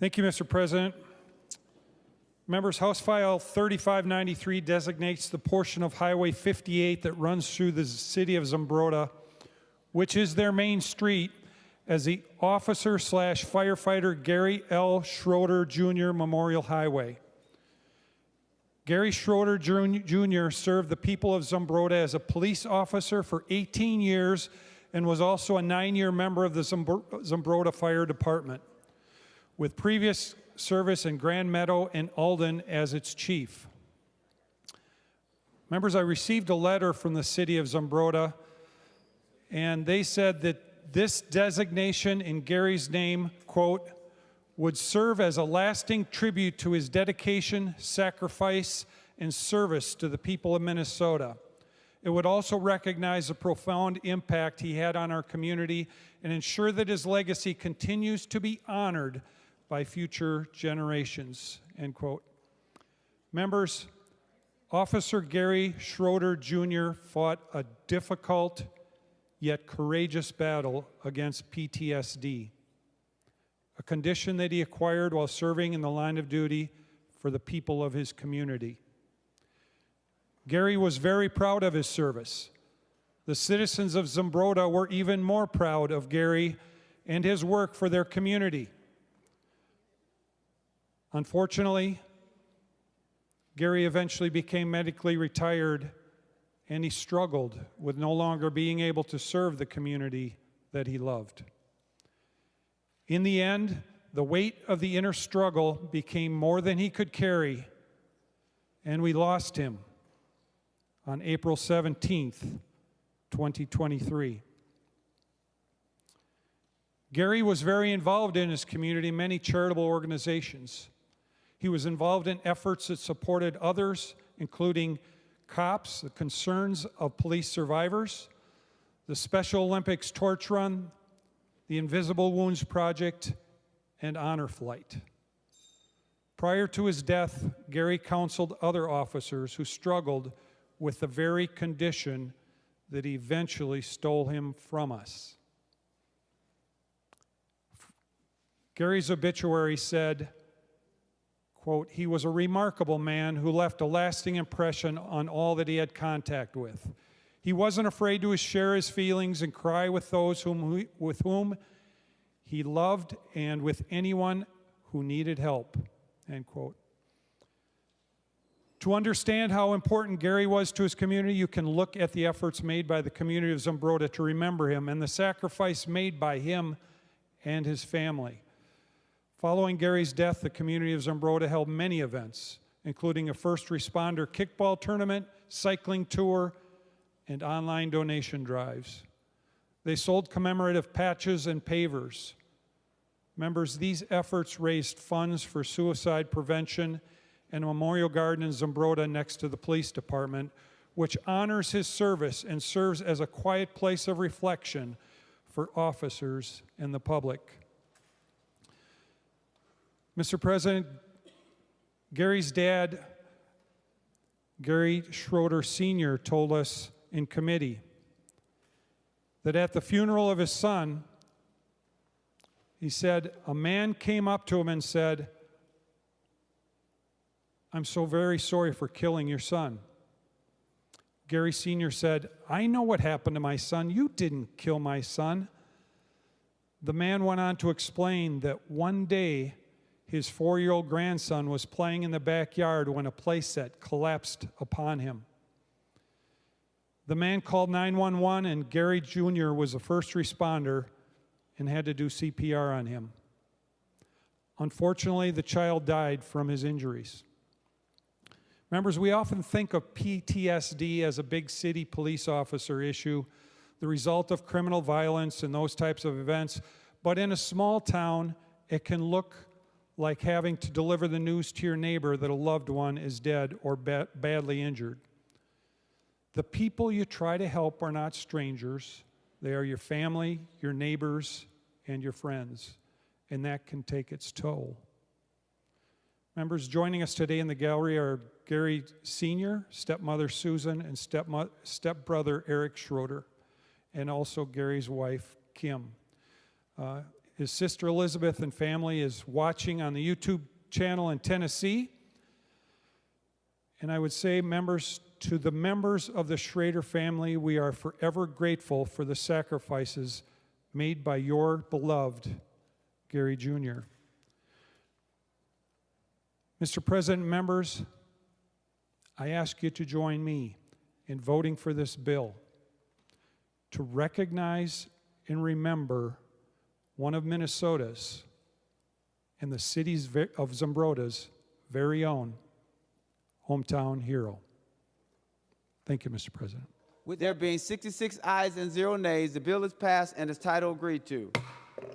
Thank you, Mr. President. Members, House File 3593 designates the portion of Highway 58 that runs through the city of Zumbrota, which is their main street, as the officer/firefighter Gary L. Schroeder Jr. Memorial Highway. Gary Schroeder Jr. served the people of Zumbrota as a police officer for 18 years and was also a 9-year member of the Zumbrota Fire Department, with previous service in Grand Meadow and Alden as its chief. Members, I received a letter from the city of Zumbrota, and they said that this designation in Gary's name, quote, would serve as a lasting tribute to his dedication, sacrifice, and service to the people of Minnesota. It would also recognize the profound impact he had on our community and ensure that his legacy continues to be honored by future generations, end quote. Members, Officer Gary Schroeder Jr. fought a difficult yet courageous battle against PTSD, a condition that he acquired while serving in the line of duty for the people of his community. Gary was very proud of his service. The citizens of Zumbrota were even more proud of Gary and his work for their community. Unfortunately, Gary eventually became medically retired, and he struggled with no longer being able to serve the community that he loved. In the end, the weight of the inner struggle became more than he could carry, and we lost him on April 17th, 2023. Gary was very involved in his community, many charitable organizations. He was involved in efforts that supported others, including COPS, the Concerns of Police Survivors, the Special Olympics Torch Run, the Invisible Wounds Project, and Honor Flight. Prior to his death, Gary counseled other officers who struggled with the very condition that eventually stole him from us. Gary's obituary said, quote, he was a remarkable man who left a lasting impression on all that he had contact with. He wasn't afraid to share his feelings and cry with those with whom he loved and with anyone who needed help, end quote. To understand how important Gary was to his community, you can look at the efforts made by the community of Zumbrota to remember him and the sacrifice made by him and his family. Following Gary's death, the community of Zumbrota held many events, including a first responder kickball tournament, cycling tour, and online donation drives. They sold commemorative patches and pavers. Members, these efforts raised funds for suicide prevention and a memorial garden in Zumbrota next to the police department, which honors his service and serves as a quiet place of reflection for officers and the public. Mr. President, Gary's dad, Gary Schroeder Sr., told us in committee that at the funeral of his son, he said, a man came up to him and said, I'm so very sorry for killing your son. Gary Sr. said, I know what happened to my son. You didn't kill my son. The man went on to explain that one day his 4-year-old grandson was playing in the backyard when a playset collapsed upon him. The man called 911, and Gary Jr. was the first responder and had to do CPR on him. Unfortunately, the child died from his injuries. Members, we often think of PTSD as a big city police officer issue, the result of criminal violence and those types of events, but in a small town, it can look like having to deliver the news to your neighbor that a loved one is dead or badly injured. The people you try to help are not strangers. They are your family, your neighbors, and your friends, and that can take its toll. Members, joining us today in the gallery are Gary Sr., stepmother Susan, and stepbrother Eric Schroeder, and also Gary's wife, Kim. His sister Elizabeth and family is watching on the YouTube channel in Tennessee. And I would say, to the members of the Schroeder family, we are forever grateful for the sacrifices made by your beloved Gary Jr. Mr. President, members, I ask you to join me in voting for this bill to recognize and remember one of Minnesota's and the cities of Zumbrota's very own hometown hero. Thank you, Mr. President. With there being 66 ayes and 0 nays, the bill is passed and its title agreed to.